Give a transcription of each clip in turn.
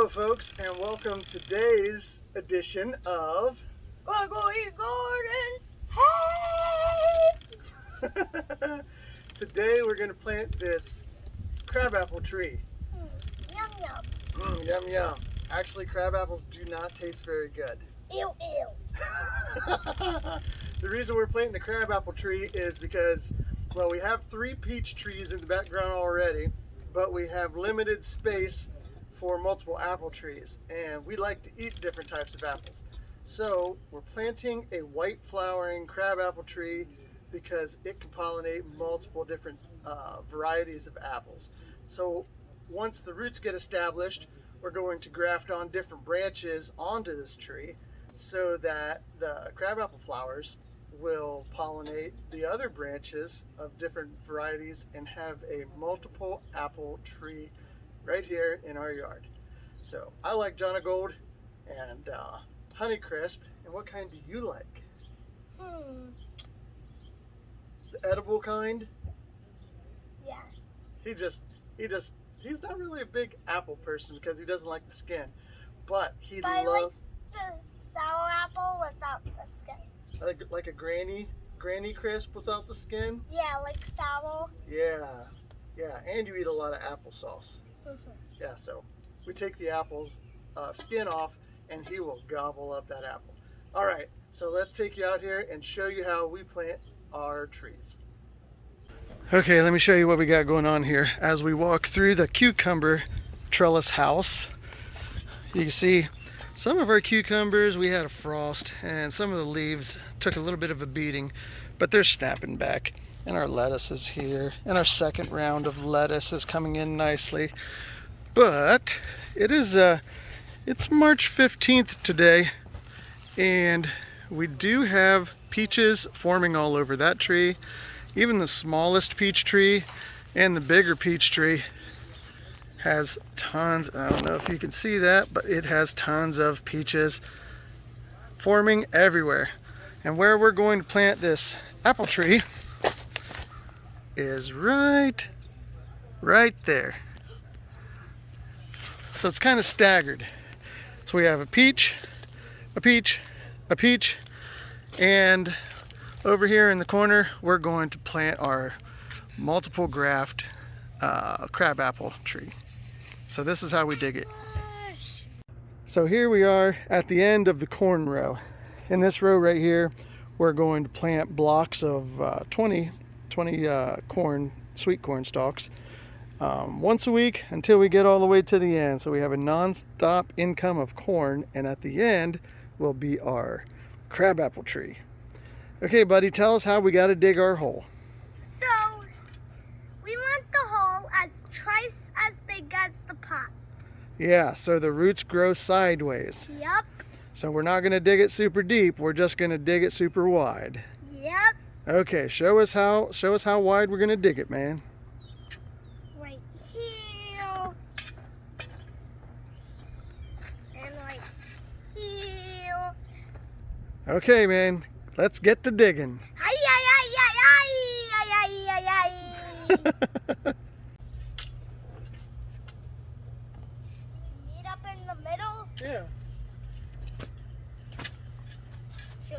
Hello folks, and welcome to today's edition of Ugly Gardens. Hey! Today we're going to plant this crabapple tree. Yum yum. Yum yum. Actually, crabapples do not taste very good. Ew ew. The reason we're planting the crabapple tree is because, well, we have 3 peach trees in the background already, but we have limited space for multiple apple trees, and we like to eat different types of apples. So we're planting a white flowering crabapple tree because it can pollinate multiple different varieties of apples. So once the roots get established, we're going to graft on different branches onto this tree so that the crabapple flowers will pollinate the other branches of different varieties and have a multiple apple tree right here in our yard. So I like John of Gold and Honeycrisp. And what kind do you like? The edible kind? Yeah. He's not really a big apple person because he doesn't like the skin, but I loves like the sour apple without the skin. like a granny crisp without the skin. Yeah, like sour. Yeah, and you eat a lot of applesauce. Yeah, so we take the apple's skin off and he will gobble up that apple. All right, so let's take you out here and show you how we plant our trees. Okay, let me show you what we got going on here. As we walk through the cucumber trellis house, you can see some of our cucumbers, we had a frost and some of the leaves took a little bit of a beating, but they're snapping back. And our lettuce is here, and our second round of lettuce is coming in nicely. But it's March 15th today, and we do have peaches forming all over that tree. Even the smallest peach tree and the bigger peach tree has tons. I don't know if you can see that, but it has tons of peaches forming everywhere. And where we're going to plant this apple tree is right there. So it's kind of staggered. So we have a peach, a peach, a peach, and over here in the corner we're going to plant our multiple graft crabapple tree. So this is how we dig it. So here we are at the end of the corn row. In this row right here, we're going to plant blocks of 20 sweet corn stalks once a week until we get all the way to the end. So we have a non-stop income of corn, and at the end will be our crabapple tree. Okay, buddy, tell us how we got to dig our hole. So, we want the hole twice as big as the pot. Yeah, so the roots grow sideways. Yep. So we're not going to dig it super deep, we're just going to dig it super wide. Yep. Okay, show us how wide we're going to dig it, man. Right here. And right here. Okay, man, let's get to digging. Ay, ay, ay, ay, ay, ay, ay, ay. Meet up in the middle. Yeah. So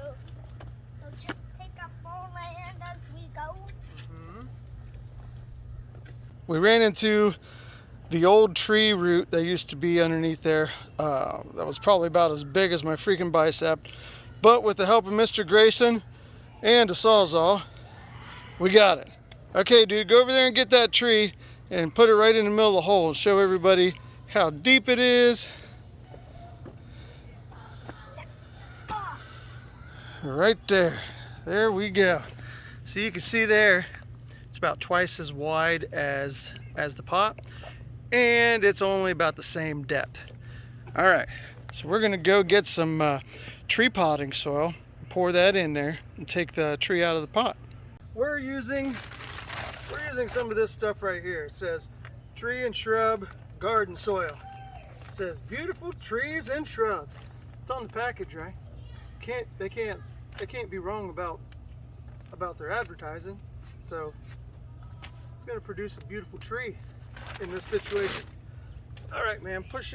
just take up more land as we go. We ran into the old tree root that used to be underneath there. That was probably about as big as my freaking bicep. But with the help of Mr. Grayson and a sawzall, we got it. Okay, dude, go over there and get that tree and put it right in the middle of the hole and show everybody how deep it is. Right there. There we go. So you can see there, it's about twice as wide as the pot, and it's only about the same depth. All right, so we're gonna go get some tree potting soil, pour that in there, and take the tree out of the pot. We're using some of this stuff right here. It says tree and shrub garden soil. It says beautiful trees and shrubs. It's on the package, right? They can't be wrong about their advertising. So it's gonna produce a beautiful tree in this situation. All right, man, push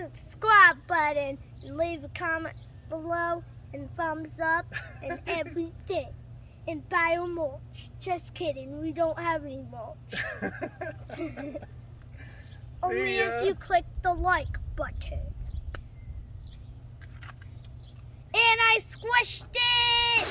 subscribe button and leave a comment below and thumbs up and everything. And buy a mulch. Just kidding, we don't have any mulch. Only if you click the like button. And I squished it!